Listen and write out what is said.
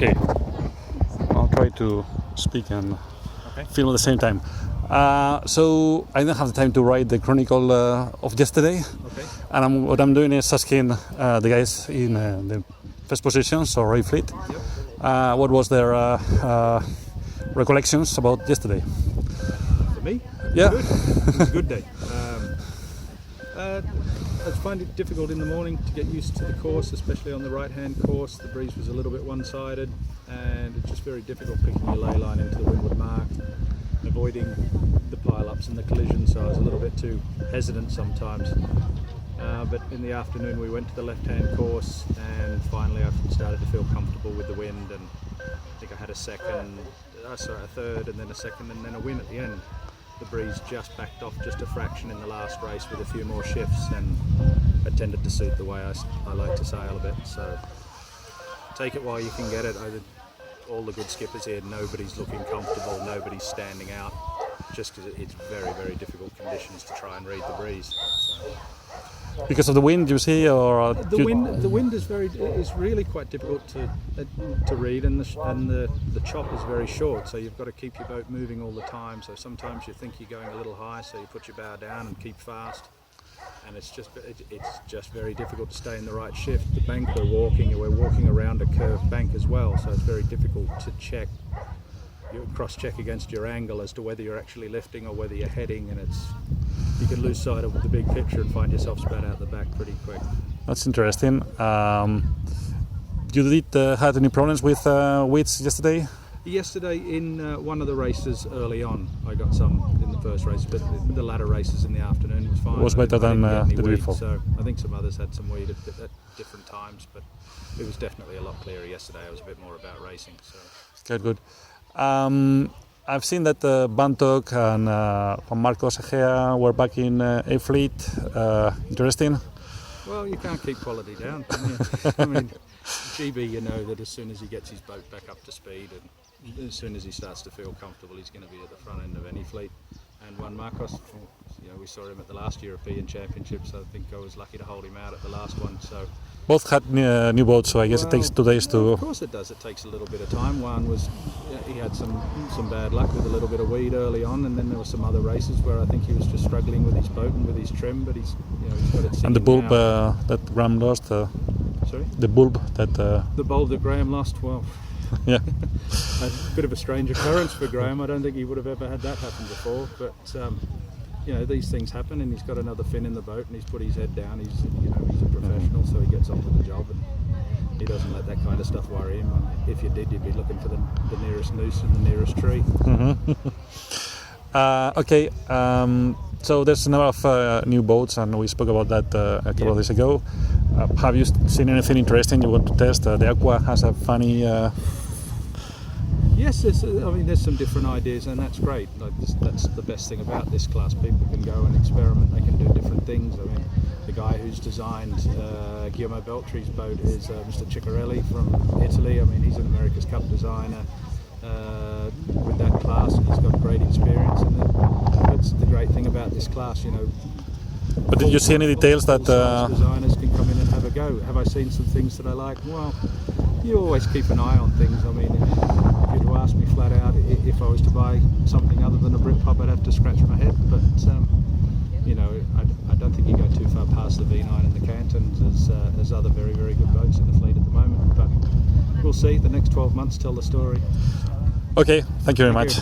Okay, I'll try to speak and film at the same time. So I didn't have the time to write the chronicle of yesterday, and what I'm doing is asking the guys in the first position, so Roy Fleet, what was their recollections about yesterday. For me? Yeah. Good. It was a good day. I find it difficult in the morning to get used to the course, especially on the right-hand course. The breeze was a little bit one-sided, and it's just very difficult picking your lay line into the windward mark, avoiding the pile-ups and the collisions, so I was a little bit too hesitant sometimes. But in the afternoon we went to the left-hand course, and finally I started to feel comfortable with the wind, and I think I had a third and then a second and then a win at the end. The breeze just backed off just a fraction in the last race with a few more shifts, and it tended to suit the way I like to sail a bit. So take it while you can get it. All the good skippers here, nobody's looking comfortable, nobody's standing out, just because it's very, very difficult conditions to try and read the breeze. So. Because of the wind, you see, or the wind is really quite difficult to read, and the chop is very short, so you've got to keep your boat moving all the time. So sometimes you think you're going a little high, so you put your bow down and keep fast, and it's just very difficult to stay in the right shift. The bank we're walking around a curved bank as well, so it's very difficult to check. You cross-check against your angle as to whether you're actually lifting or whether you're heading, and you can lose sight of the big picture and find yourself spat out the back pretty quick. That's interesting. You had any problems with weights yesterday? Yesterday in one of the races early on, I got some in the first race, but the latter races in the afternoon was fine. It was better than the day before. So I think some others had some weed at different times, but it was definitely a lot clearer yesterday. I was a bit more about racing. So. Good. I've seen that Bantok and Juan Marcos Egea were back in A Fleet. Interesting. Well, you can't keep quality down, can you? I mean, GB, you know that as soon as he gets his boat back up to speed, and as soon as he starts to feel comfortable, he's going to be at the front end of any fleet. And Juan Marcos, we saw him at the last European Championships. I think I was lucky to hold him out at the last one. So both had new boats, so I guess it takes 2 days to. Of course it does. It takes a little bit of time. Juan he had some bad luck with a little bit of weed early on, and then there were some other races where I think he was just struggling with his boat and with his trim, but he's got it. And the bulb that Graham lost. Sorry. The bulb that. The bulb that Graham lost. Well. Yeah. A bit of a strange occurrence for Graham. I don't think he would have ever had that happen before, but these things happen, and he's got another fin in the boat, and he's put his head down. He's a professional, so he gets on with the job, and he doesn't let that kind of stuff worry him. If you did, you'd be looking for the nearest noose and the nearest tree. Okay. So there's a number of new boats, and we spoke about that a couple of days ago. Have you seen anything interesting you want to test? The Aqua has a funny. Yes, there's some different ideas, and that's great. That's the best thing about this class. People can go and experiment. They can do different things. I mean, the guy who's designed Guillermo Beltri's boat is Mr. Ciccarelli from Italy. I mean, he's an America's Cup designer with that class, and he's got great experience. And that's the great thing about this class, But did you see any details that designers can come in and have a go? Have I seen some things that I like? Well, you always keep an eye on things. I mean, if you'd ask me flat out, if I was to buy something other than a Britpop, I'd have to scratch my head. But I don't think you go too far past the V9 and the Cantons as other very, very good boats in the fleet at the moment. But we'll see. The next 12 months tell the story. Okay, thank you very much.